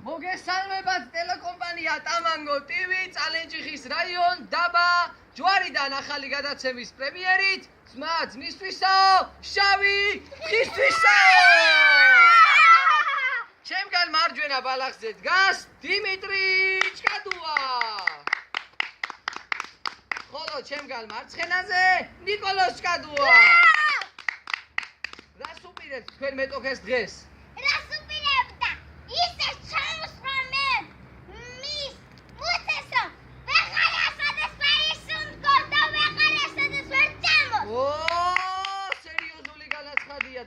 მოგესალმებათ ტელეკომპანია ტამანგო TV წალენჯიხის რაიონ დაბა ჯვარიდან ახალი გადაცემის პრემიერით ძმისთვისო შავი ხისთვისო ჩემგან მარჯვენა ბალახზე დგას დიმიტრი ჭკადუა ხოლო ჩემგან მარცხენაზე ნიკოლოზ ჭკადუა რას უპირებთ თქვენ მეტოქეს დღეს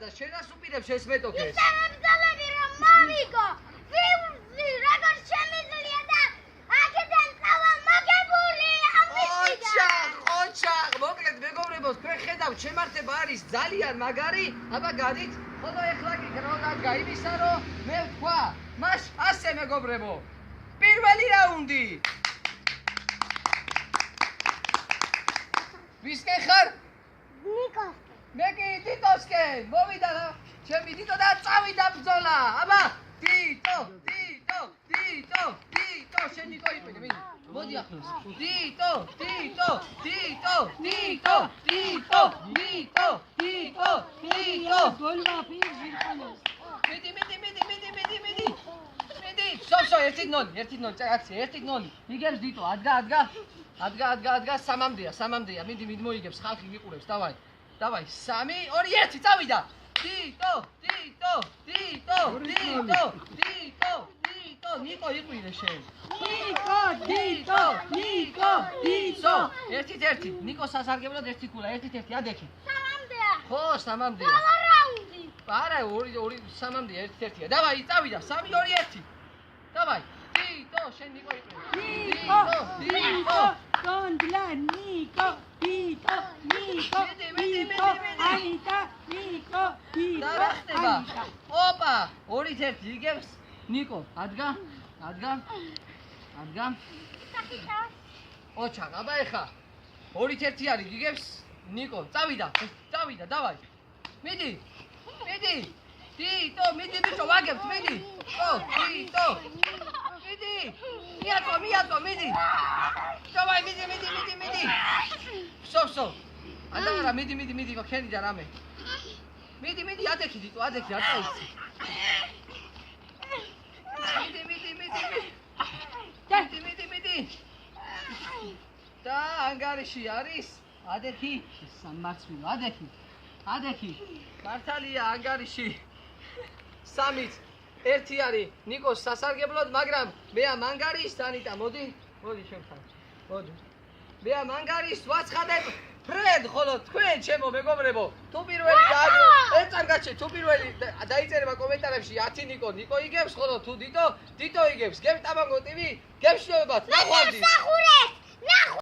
და შენ რას უპირებ შენს მეტოქეს? ისევებძალები რომ მოვიგო, ვიუზი როგორ შემიძლია და აქედან წავა მოგებული ამისიდან. ოჩახ, მოკლედ მეგობრებო, თქვენ ხედავთ, შემართება არის ძალიან მაგარი, აბა გადით, ხოლო ეხლა კი გადაგა იმისა, რომ მე ვთქვა, მას ასე მეგობრებო. პირველი რაუნდი. ვისკენ ხარ? ნიკოს მე კი ტიტოსკენ, მოვიდა ჩემი ტიტო და წავიდა ბრძოლა. აბა, ტიტო, შენ ნიკო იყიდე, მიდი. მოდი ახლოს. ტიტო. გოლმა პირში ხანოს. მიდი. სოფსო 1-0, აკცია 1-0. იგებს ტიტო, ადგა, სამამდეა. მიდი მოიგებს, ხალხი მიყურებს, დავაი, 3-2-1 წავიდა. ტიტო. ნიკო იყვირე შენ. ნიკო. 1-1. ნიკო სასარგებლოდ 1 ქულა, 1-1 ადექი. 3-მდეა. ხო, 3-მდეა. ყველა რაუნდი. არა, 3-3-მდეა, 1-1. დავაი, წავიდა, 3-2-1. დავაი. ტიტო, შენ ნიკო იყვირე. ნიკო. კონდლა ნიკო. ანიტა, ნიკო. და რა ხდება? ოპა, 2-1 იგებს ნიკო. ადგა. ოჩახ, აბა ეხა 2-1 არის იგებს ნიკო. წავიდა, დავაი. მიდი. ტიტო, მიდი ბიჭო, ვაგებთ, მიდი. ტიტო. მიდი. მიატო, მიდი. დავაი, მიდი. სოფსო. არა, მიდი, ქენი და რამე. მიდი, ადექი ტიტო, არ წაიცი. მიდი. და ანგარიში არის ადექი სამმარცვილო ადექი მართალია ანგარიში 3-1 არის ნიკოს სასარგებლოდ მაგრამ მე ამ ანგარიშს ანიტა მოდი შემთან მოდი მე ამ ანგარიშს ვაცხადებ ფრედ ხოლო თქვენ ჩემო მეგობრებო თუ პირველი ეწანგაჩე თუ პირველი დაიწერება კომენტარებში 10 ნიკო იგებს ხოლო თუ დიტო იგებს გებს ტამანგო TV გემშვიდობებათ ნახვამდის სახურეთ